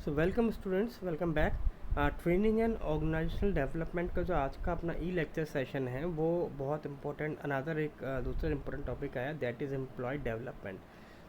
So welcome students, welcome back. Training and organisational development का जो आज का अपना ई लेक्चर सेशन है वो बहुत इंपॉर्टेंट अनदर एक दूसरा इंपॉर्टेंट टॉपिक आया, दैट इज़ एम्प्लॉय डेवलपमेंट।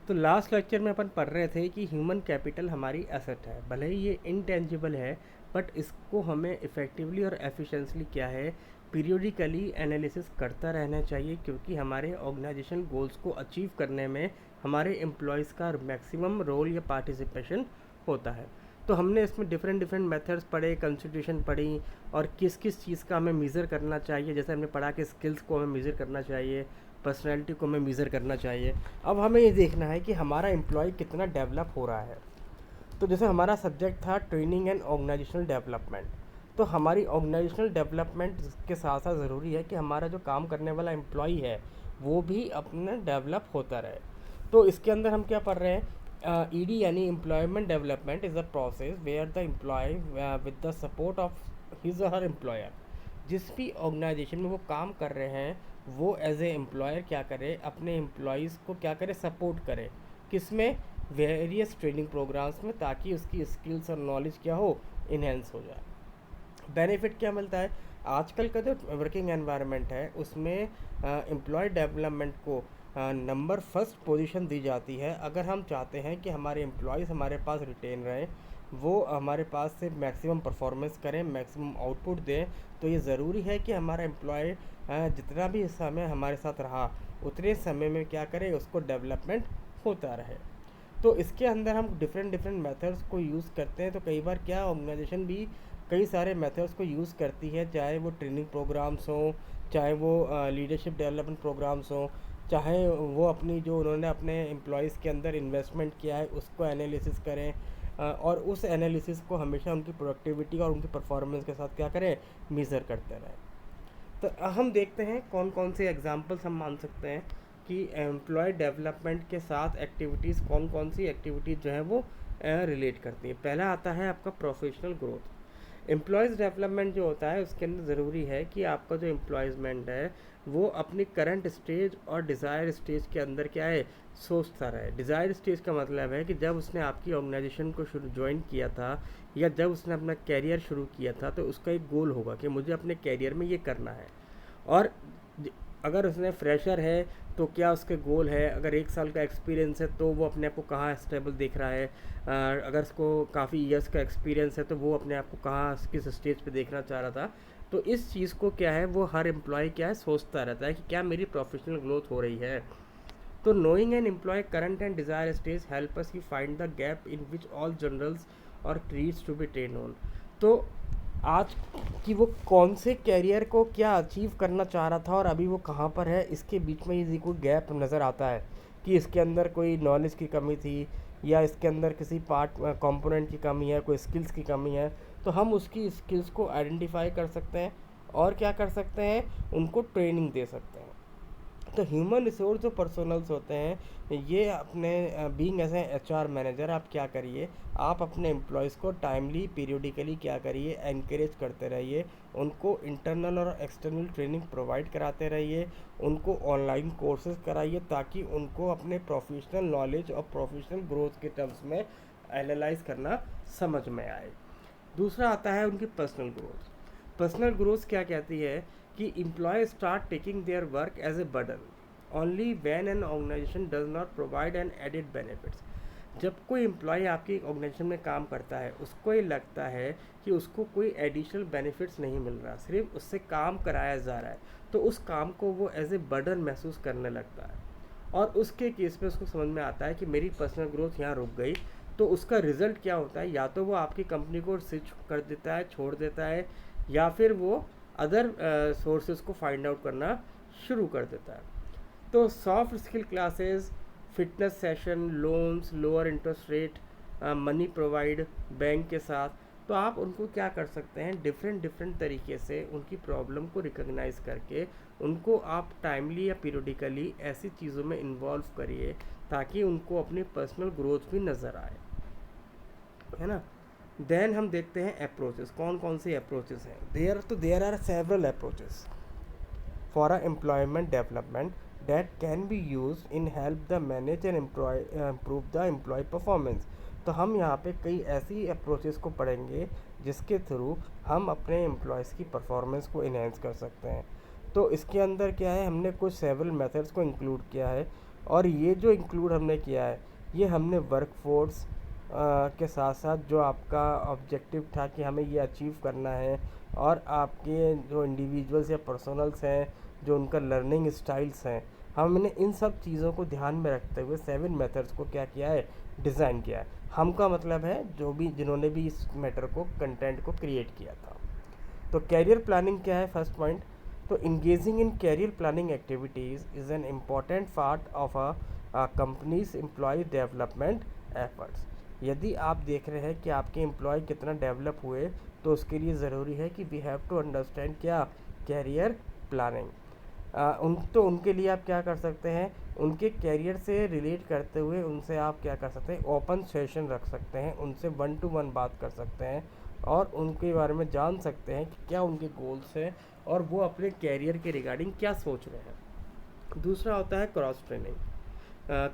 तो लास्ट लेक्चर में अपन पढ़ रहे थे कि ह्यूमन कैपिटल हमारी एसेट है, भले ही ये इनटेंजिबल है बट इसको हमें इफ़ेक्टिवली और एफिशिएंटली क्या है पीरियोडिकली एनालिसिस करता रहना चाहिए, क्योंकि हमारे ऑर्गेनाइजेशन गोल्स को अचीव करने में हमारे एम्प्लॉयज़ का मैक्सिमम रोल या पार्टिसिपेशन होता है। तो हमने इसमें डिफरेंट डिफरेंट मेथड्स पढ़े, कंस्टिट्यूशन पढ़ी और किस किस चीज़ का हमें मेज़र करना चाहिए। जैसे हमने पढ़ा कि स्किल्स को हमें मेज़र करना चाहिए, पर्सनैलिटी को हमें मेज़र करना चाहिए। अब हमें ये देखना है कि हमारा एम्प्लॉय कितना डेवलप हो रहा है। तो जैसे हमारा सब्जेक्ट था ट्रेनिंग एंड ऑर्गेनाइजेशनल डेवलपमेंट, तो हमारी ऑर्गेनाइजेशनल डेवलपमेंट के साथ साथ ज़रूरी है कि हमारा जो काम करने वाला एम्प्लॉय है वो भी अपना डेवलप होता रहे। तो इसके अंदर हम क्या पढ़ रहे हैं, ईडी यानी employment development is a process where the employee with the support of his और हर एम्प्लॉयर, जिस भी ऑर्गेनाइजेशन में वो काम कर रहे हैं वो एज ए एम्प्लॉयर क्या करे, अपने एम्प्लॉयज़ को क्या करे, सपोर्ट करे। किस में? वेरियस ट्रेनिंग प्रोग्राम्स में, ताकि उसकी स्किल्स और नॉलेज क्या हो, इन्हेंस हो जाए। बेनिफिट क्या मिलता है? आजकल का जो वर्किंग एनवायरनमेंट है उसमें एम्प्लॉय डेवलपमेंट को नंबर फर्स्ट पोजीशन दी जाती है। अगर हम चाहते हैं कि हमारे एम्प्लॉयज़ हमारे पास रिटेन रहें, वो हमारे पास से मैक्सिमम परफॉर्मेंस करें, मैक्सिमम आउटपुट दें, तो ये ज़रूरी है कि हमारा एम्प्लॉय जितना भी समय हमारे साथ रहा उतने समय में क्या करे, उसको डेवलपमेंट होता रहे। तो इसके अंदर हम डिफरेंट डिफरेंट मेथड्स को यूज़ करते हैं। तो कई बार क्या ऑर्गेनाइजेशन भी कई सारे मेथड्स को यूज़ करती है, चाहे वो ट्रेनिंग प्रोग्राम्स हों, चाहे वो लीडरशिप डेवलपमेंट प्रोग्राम्स हों, चाहे वो अपनी जो उन्होंने अपने एम्प्लॉयज़ के अंदर इन्वेस्टमेंट किया है उसको एनालिसिस करें, और उस एनालिसिस को हमेशा उनकी प्रोडक्टिविटी और उनकी परफॉर्मेंस के साथ क्या करें, मेज़र करते रहें। तो हम देखते हैं कौन कौन से एग्जांपल्स हम मान सकते हैं कि एम्प्लॉय डेवलपमेंट के साथ एक्टिविटीज़ कौन कौन सी एक्टिविटीज़ जो है वो रिलेट करती है। पहला आता है आपका प्रोफेशनल ग्रोथ। एम्प्लॉयज़ डेवलपमेंट जो होता है उसके अंदर ज़रूरी है कि आपका जो एम्प्लॉयज़मेंट है वो अपनी करंट स्टेज और डिज़ायर स्टेज के अंदर क्या है, सोचता रहे। डिज़ायर स्टेज का मतलब है कि जब उसने आपकी ऑर्गेनाइजेशन को शुरू ज्वाइन किया था या जब उसने अपना कैरियर शुरू किया था, तो उसका एक गोल होगा कि मुझे अपने कैरियर में ये करना है। और अगर उसने फ्रेशर है तो क्या उसके गोल है, अगर 1 साल का एक्सपीरियंस है तो वो अपने आप को कहाँ स्टेबल देख रहा है, अगर उसको काफ़ी ईयर्स का एक्सपीरियंस है तो वो अपने आप को कहाँ किस स्टेज पे देखना चाह रहा था। तो इस चीज़ को क्या है, वो हर एम्प्लॉय क्या है, सोचता रहता है कि क्या मेरी प्रोफेशनल ग्रोथ हो रही है। तो knowing an employee current and desired stage help us to find the gap in which all generals और treats to be train on. तो आज कि वो कौन से कैरियर को क्या अचीव करना चाह रहा था और अभी वो कहाँ पर है, इसके बीच में यदि कोई गैप नज़र आता है कि इसके अंदर कोई नॉलेज की कमी थी या इसके अंदर किसी पार्ट कंपोनेंट की कमी है, कोई स्किल्स की कमी है, तो हम उसकी स्किल्स को आइडेंटिफाई कर सकते हैं और क्या कर सकते हैं, उनको ट्रेनिंग दे सकते हैं। तो ह्यूमन रिसोर्स जो पर्सनल्स होते हैं ये अपने बीइंग एज एचआर मैनेजर आप क्या करिए, आप अपने एम्प्लॉयज़ को टाइमली पीरियोडिकली क्या करिए, एनकरेज करते रहिए, उनको इंटरनल और एक्सटर्नल ट्रेनिंग प्रोवाइड कराते रहिए, उनको ऑनलाइन कोर्सेज कराइए ताकि उनको अपने प्रोफेशनल नॉलेज और प्रोफेशनल ग्रोथ के टर्म्स में एनालाइज करना समझ में आए। दूसरा आता है उनकी पर्सनल ग्रोथ। पर्सनल ग्रोथ क्या कहती है कि employee start taking their work as a burden only when an organisation does not provide an added benefits. जब कोई एम्प्लॉय आपकी ऑर्गेनाइजेशन में काम करता है उसको ये लगता है कि उसको कोई एडिशनल बेनिफिट्स नहीं मिल रहा, सिर्फ उससे काम कराया जा रहा है, तो उस काम को वो एज ए बर्डन महसूस करने लगता है। और उसके केस में उसको समझ में आता है कि मेरी पर्सनल ग्रोथ यहाँ रुक गई। तो उसका रिज़ल्ट क्या होता है, या तो वो आपकी कंपनी को स्विच कर देता है, छोड़ देता है, या फिर वो अदर सोर्सेज को फाइंड आउट करना शुरू कर देता है। तो soft skill classes, fitness session, loans, lower interest rate, money provide bank के साथ, तो आप उनको क्या कर सकते हैं, डिफरेंट डिफरेंट तरीके से उनकी प्रॉब्लम को रिकग्नाइज करके उनको आप टाइमली या पीरियोडिकली ऐसी चीज़ों में इन्वॉल्व करिए ताकि उनको अपनी पर्सनल ग्रोथ भी नज़र आए, है ना। देन हम देखते हैं अप्रोचेस, कौन कौन से अप्रोचेस हैं। There are several approaches for a employment development that can be used in help the manage and improve the employee performance. तो हम यहाँ पे कई ऐसी अप्रोचेस को पढ़ेंगे जिसके थ्रू हम अपने एम्प्लॉयज़ की परफॉर्मेंस को इन्हेंस कर सकते हैं। तो इसके अंदर क्या है, हमने कुछ सेवरल मेथड्स को इंक्लूड किया है, और ये जो इंक्लूड हमने किया है ये हमने वर्कफोर्स के साथ साथ जो आपका ऑब्जेक्टिव था कि हमें ये अचीव करना है, और आपके जो इंडिविजुअल्स या पर्सनल्स हैं, जो उनका लर्निंग स्टाइल्स हैं, हमने इन सब चीज़ों को ध्यान में रखते हुए 7 मेथड्स को क्या किया है, डिज़ाइन किया है। हम का मतलब है जो भी जिन्होंने भी इस मैटर को कंटेंट को क्रिएट किया था। तो कैरियर प्लानिंग क्या है, फर्स्ट पॉइंट। तो engaging in career planning activities is an important part of a company's employee development efforts. यदि आप देख रहे हैं कि आपके एम्प्लॉय कितना डेवलप हुए, तो उसके लिए ज़रूरी है कि वी हैव टू अंडरस्टैंड क्या, कैरियर प्लानिंग। उनके लिए आप क्या कर सकते हैं, उनके कैरियर से रिलेट करते हुए उनसे आप क्या कर सकते हैं, ओपन सेशन रख सकते हैं, उनसे 1 to 1 बात कर सकते हैं, और उनके बारे में जान सकते हैं कि क्या उनके गोल्स हैं और वो अपने कैरियर के रिगार्डिंग क्या सोच रहे हैं। दूसरा होता है क्रॉस ट्रेनिंग।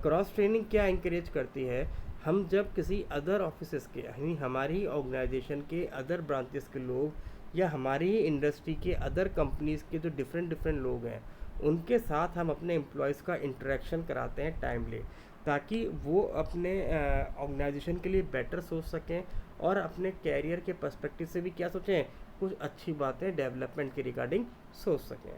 क्रॉस ट्रेनिंग क्या इंकरेज करती है, हम जब किसी अदर ऑफिसेस के, यानी हमारी ऑर्गेनाइजेशन के अदर ब्रांचेस के लोग या हमारी ही इंडस्ट्री के अदर कंपनीज़ के जो डिफरेंट लोग हैं, उनके साथ हम अपने एम्प्लॉयज़ का इंटरेक्शन कराते हैं टाइमली, ताकि वो अपने ऑर्गेनाइजेशन के लिए बेटर सोच सकें और अपने कैरियर के पर्सपेक्टिव से भी क्या सोचें, कुछ अच्छी बातें डेवलपमेंट के रिगार्डिंग सोच सकें।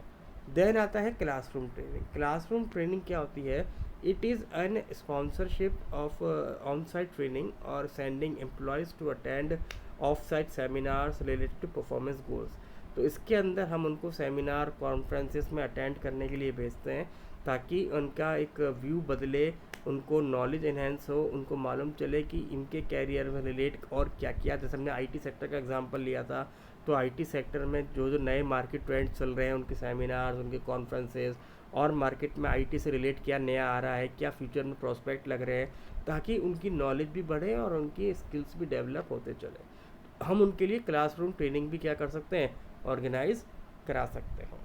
देन आता है क्लासरूम ट्रेनिंग। क्लासरूम ट्रेनिंग क्या होती है, it is an sponsorship of on site training और sending employees to attend off site seminars related to performance goals. तो इसके अंदर हम उनको सेमिनार कॉन्फ्रेंसेस में अटेंड करने के लिए भेजते हैं, ताकि उनका एक व्यू बदले, उनको नॉलेज इन्हेंस हो, उनको मालूम चले कि इनके कैरियर में रिलेट और क्या किया। जैसे हमने आईटी सेक्टर का एग्जांपल लिया था, तो आईटी सेक्टर में जो जो नए मार्केट ट्रेंड्स चल रहे हैं, उनके सेमिनार्स, उनके कॉन्फ्रेंसेस, और मार्केट में आईटी से रिलेट क्या नया आ रहा है, क्या फ्यूचर में प्रोस्पेक्ट लग रहे हैं, ताकि उनकी नॉलेज भी बढ़े और उनकी स्किल्स भी डेवलप होते चले। हम उनके लिए क्लासरूम ट्रेनिंग भी क्या कर सकते हैं, ऑर्गेनाइज करा सकते हैं।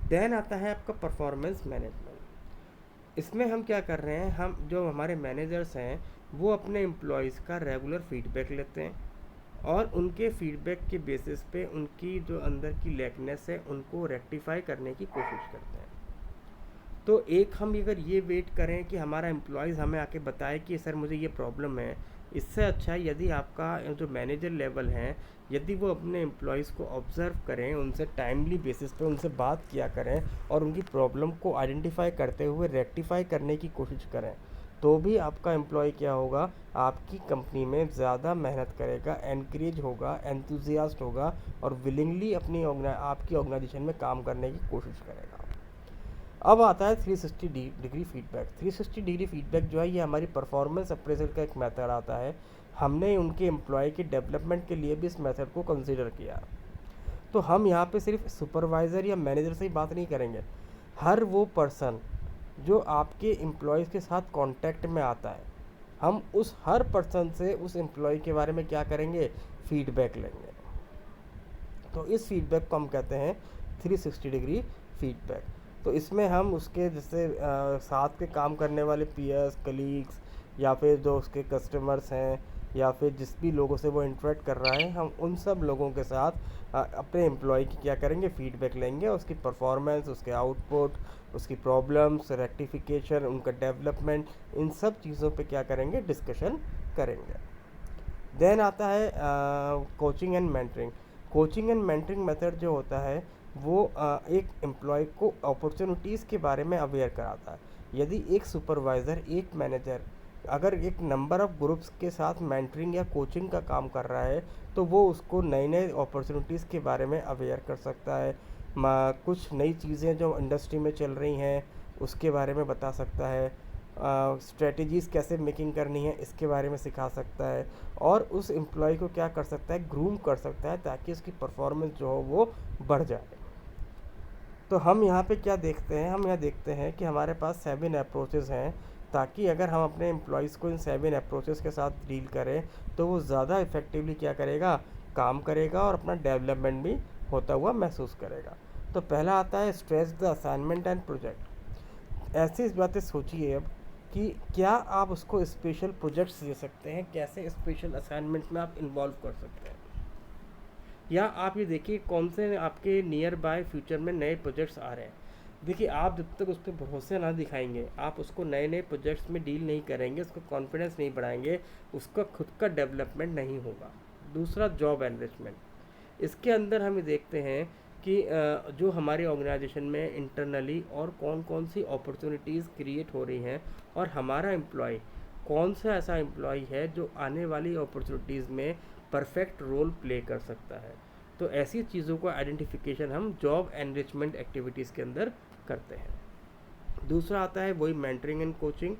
देन आता है आपका परफॉर्मेंस मैनेजमेंट। इसमें हम क्या कर रहे हैं, हम जो हमारे मैनेजर्स हैं वो अपने एम्प्लॉयज़ का रेगुलर फीडबैक लेते हैं, और उनके फीडबैक के बेसिस पे उनकी जो अंदर की लैकनेस है उनको रेक्टिफाई करने की कोशिश करते हैं। तो एक हम अगर ये वेट करें कि हमारा एम्प्लॉयज़ हमें आके बताए कि सर मुझे ये प्रॉब्लम है, इससे अच्छा है यदि आपका जो मैनेजर लेवल है, यदि वो अपने एम्प्लॉयज़ को ऑब्ज़र्व करें, उनसे टाइमली बेसिस पे उनसे बात किया करें, और उनकी प्रॉब्लम को आइडेंटिफाई करते हुए रेक्टिफाई करने की कोशिश करें, तो भी आपका एम्प्लॉय क्या होगा, आपकी कंपनी में ज़्यादा मेहनत करेगा, एनकरेज होगा, एंथुजियास्ट होगा, और विलिंगली अपनी आपकी ऑर्गेनाइजेशन में काम करने की कोशिश करेगा। अब आता है 360 डिग्री फीडबैक। 360 डिग्री फीडबैक जो है ये हमारी परफॉर्मेंस अप्रेजल का एक मेथड आता है। हमने उनके एम्प्लॉय के डेवलपमेंट के लिए भी इस मेथड को कंसीडर किया। तो हम यहाँ पे सिर्फ सुपरवाइज़र या मैनेजर से ही बात नहीं करेंगे, हर वो पर्सन जो आपके एम्प्लॉयज़ के साथ कांटेक्ट में आता है, हम उस हर पर्सन से उस एम्प्लॉय के बारे में क्या करेंगे, फीडबैक लेंगे। तो इस फीडबैक को हम कहते हैं 360 डिग्री फीडबैक। तो इसमें हम उसके जैसे साथ के काम करने वाले पीयर्स, कलीग्स, या फिर जो उसके कस्टमर्स हैं, या फिर जिस भी लोगों से वो इंटरेक्ट कर रहा है, हम उन सब लोगों के साथ अपने एम्प्लॉय की क्या करेंगे, फीडबैक लेंगे, उसकी परफॉर्मेंस, उसके आउटपुट, उसकी प्रॉब्लम्स, रेक्टिफिकेशन, उनका डेवलपमेंट, इन सब चीज़ों पे क्या करेंगे, डिस्कशन करेंगे। देन आता है coaching and mentoring. Coaching and mentoring method जो होता है वो एक एम्प्लॉय को अपॉर्चुनिटीज़ के बारे में अवेयर कराता है। यदि एक सुपरवाइज़र, एक मैनेजर अगर एक नंबर ऑफ़ ग्रुप्स के साथ मेंटरिंग या कोचिंग का काम कर रहा है, तो वो उसको नए नए अपॉर्चुनिटीज़ के बारे में अवेयर कर सकता है, कुछ नई चीज़ें जो इंडस्ट्री में चल रही हैं उसके बारे में बता सकता है, स्ट्रेटजीज़ कैसे मेकिंग करनी है इसके बारे में सिखा सकता है, और उस एम्प्लॉय को क्या कर सकता है, ग्रूम कर सकता है, ताकि उसकी परफॉर्मेंस जो हो वो बढ़ जाए। तो हम यहाँ पे क्या देखते हैं, हम यहाँ देखते हैं कि हमारे पास 7 अप्रोचेज़ हैं, ताकि अगर हम अपने एम्प्लॉयज़ को इन 7 अप्रोचेज़ के साथ डील करें, तो वो ज़्यादा इफ़ेक्टिवली क्या करेगा, काम करेगा, और अपना डेवलपमेंट भी होता हुआ महसूस करेगा। तो पहला आता है stress the assignment and project. ऐसी बातें सोचिए अब कि क्या आप उसको स्पेशल प्रोजेक्ट्स दे सकते हैं, कैसे स्पेशल असाइनमेंट में आप इन्वॉल्व कर सकते हैं, या आप ये देखिए कौन से आपके नियर बाय फ्यूचर में नए प्रोजेक्ट्स आ रहे हैं। देखिए आप जब तक उस पर भरोसे ना दिखाएंगे, आप उसको नए नए प्रोजेक्ट्स में डील नहीं करेंगे, उसको कॉन्फिडेंस नहीं बढ़ाएंगे, उसका खुद का डेवलपमेंट नहीं होगा। दूसरा, जॉब एनरिचमेंट। इसके अंदर हम ये देखते हैं कि जो हमारे ऑर्गेनाइजेशन में इंटरनली और कौन कौन सी अपॉर्चुनिटीज़ क्रिएट हो रही हैं, और हमारा एम्प्लॉय कौन सा ऐसा एम्प्लॉय है जो आने वाली अपॉर्चुनिटीज़ में परफेक्ट रोल प्ले कर सकता है। तो ऐसी चीज़ों का आइडेंटिफिकेशन हम जॉब एनरिचमेंट एक्टिविटीज़ के अंदर करते हैं। दूसरा आता है वही मेंटरिंग एंड कोचिंग।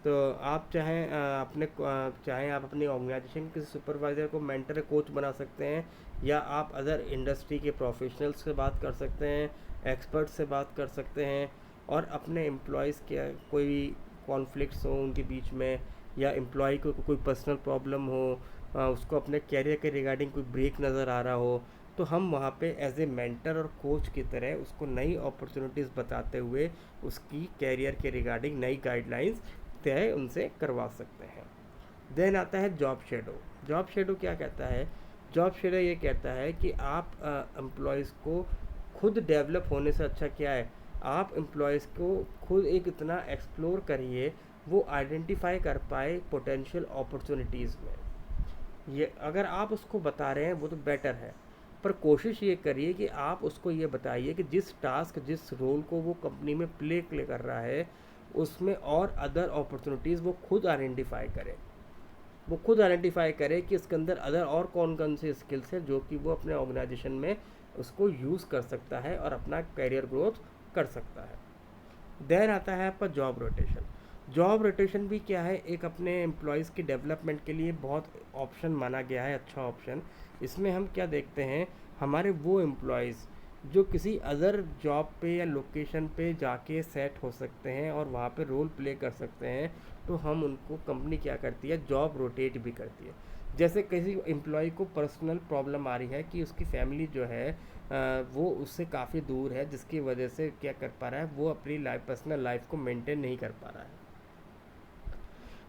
तो आप चाहें आप अपनी ऑर्गेनाइजेशन के सुपरवाइज़र को मेंटर कोच बना सकते हैं, या आप अदर इंडस्ट्री के प्रोफेशनल्स से बात कर सकते हैं, एक्सपर्ट से बात कर सकते हैं, और अपने एम्प्लॉयज़ के कोई कॉन्फ्लिक्ट्स हो उनके बीच में, या एम्प्लॉय को कोई पर्सनल प्रॉब्लम हो, उसको अपने कैरियर के रिगार्डिंग कोई ब्रेक नज़र आ रहा हो, तो हम वहाँ पे एज ए मेंटर और कोच की तरह उसको नई अपॉर्चुनिटीज़ बताते हुए उसकी कैरियर के रिगार्डिंग नई गाइडलाइंस तय उनसे करवा सकते हैं। देन आता है जॉब शेडो। जॉब शेडो क्या कहता है? जॉब शेडो ये कहता है कि आप एम्प्लॉयज़ को खुद डेवलप होने से अच्छा क्या है, आप एम्प्लॉयज़ को खुद एक इतना एक्सप्लोर करिए, वो आइडेंटिफाई कर पाए पोटेंशियल अपॉर्चुनिटीज़ में। ये अगर आप उसको बता रहे हैं वो तो बेटर है, पर कोशिश ये करिए कि आप उसको ये बताइए कि जिस टास्क, जिस रोल को वो कंपनी में प्ले कर रहा है, उसमें और अदर अपॉर्चुनिटीज़ वो खुद आइडेंटिफाई करे। वो खुद आइडेंटिफाई करे कि इसके अंदर अदर और कौन कौन से स्किल्स हैं जो कि वो अपने ऑर्गेनाइजेशन में उसको यूज़ कर सकता है और अपना कैरियर ग्रोथ कर सकता है। देन आता है आपका जॉब रोटेशन। जॉब रोटेशन भी क्या है, एक अपने एम्प्लॉयज़ के डेवलपमेंट के लिए बहुत ऑप्शन माना गया है, अच्छा ऑप्शन। इसमें हम क्या देखते हैं, हमारे वो एम्प्लॉयज़ जो किसी अदर जॉब पे या लोकेशन पे जाके सेट हो सकते हैं और वहाँ पे रोल प्ले कर सकते हैं, तो हम उनको कंपनी क्या करती है, जॉब रोटेट भी करती है। जैसे किसी एम्प्लॉय को पर्सनल प्रॉब्लम आ रही है कि उसकी फैमिली जो है वो उससे काफ़ी दूर है, जिसकी वजह से क्या कर पा रहा है, वो अपनी पर्सनल लाइफ को मेंटेन नहीं कर पा रहा है।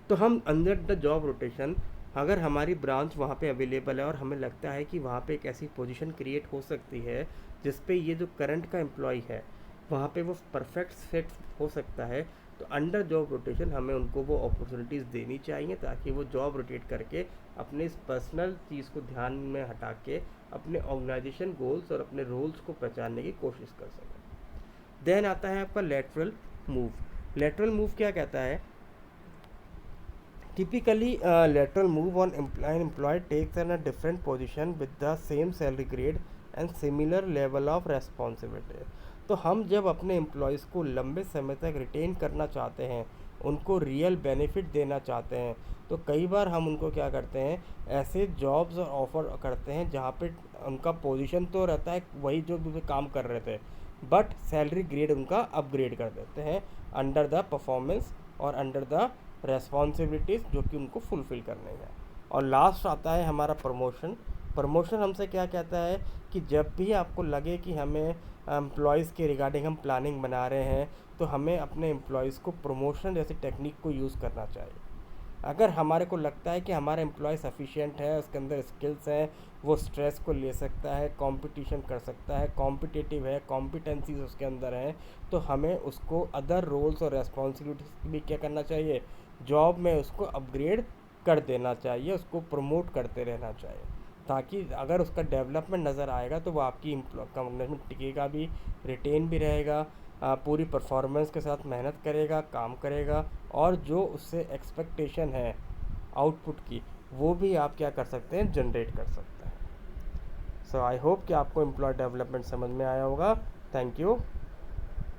तो हम अंडर द जॉब रोटेशन, अगर हमारी ब्रांच वहाँ पे अवेलेबल है और हमें लगता है कि वहाँ पे एक ऐसी पोजीशन क्रिएट हो सकती है जिस पे ये जो करंट का एम्प्लॉय है वहाँ पे वो परफेक्ट सेट हो सकता है, तो अंडर जॉब रोटेशन हमें उनको वो अपॉर्चुनिटीज़ देनी चाहिए, ताकि वो जॉब रोटेट करके अपने इस पर्सनल चीज़ को ध्यान में हटा के अपने ऑर्गेनाइजेशन गोल्स और अपने रोल्स को पहचानने की कोशिश कर सकें। देन आता है आपका लेटरल मूव। लेटरल मूव क्या कहता है? Typically, lateral move on an employee takes on a different position with the same salary grade and similar level of responsibility. तो हम जब अपने एम्प्लॉयज़ को लंबे समय तक रिटेन करना चाहते हैं, उनको रियल बेनिफिट देना चाहते हैं, तो कई बार हम उनको क्या करते हैं, ऐसे जॉब्स और ऑफ़र करते हैं जहाँ पे उनका पोजीशन तो रहता है वही जो भी काम कर रहे थे, बट सैलरी ग्रेड उनका अपग्रेड कर देते हैं अंडर द परफॉर्मेंस और अंडर द रेस्पॉन्सिबिलिटीज़ जो कि उनको फुलफ़िल करने हैं। और लास्ट आता है हमारा प्रमोशन। प्रमोशन हमसे क्या कहता है कि जब भी आपको लगे कि हमें एम्प्लॉयज़ के रिगार्डिंग हम प्लानिंग बना रहे हैं, तो हमें अपने एम्प्लॉयज़ को प्रमोशन जैसी टेक्निक को यूज़ करना चाहिए। अगर हमारे को लगता है कि हमारा एम्प्लॉय सफिशिएंट है, उसके अंदर स्किल्स हैं, वो स्ट्रेस को ले सकता है, कंपटीशन कर सकता है, कॉम्पिटिटिव है, कॉम्पिटेंसीज उसके अंदर हैं, तो हमें उसको अदर रोल्स और रेस्पॉन्सिबिलिटीज भी क्या करना चाहिए, जॉब में उसको अपग्रेड कर देना चाहिए, उसको प्रमोट करते रहना चाहिए, ताकि अगर उसका डेवलपमेंट नज़र आएगा तो वो आपकी कंपनी में टिकेगा भी, रिटेन भी रहेगा, पूरी परफॉर्मेंस के साथ मेहनत करेगा, काम करेगा, और जो उससे एक्सपेक्टेशन है आउटपुट की, वो भी आप क्या कर सकते हैं, जनरेट कर सकते हैं। सो आई होप कि आपको एम्प्लॉय डेवलपमेंट समझ में आया होगा। Thank you.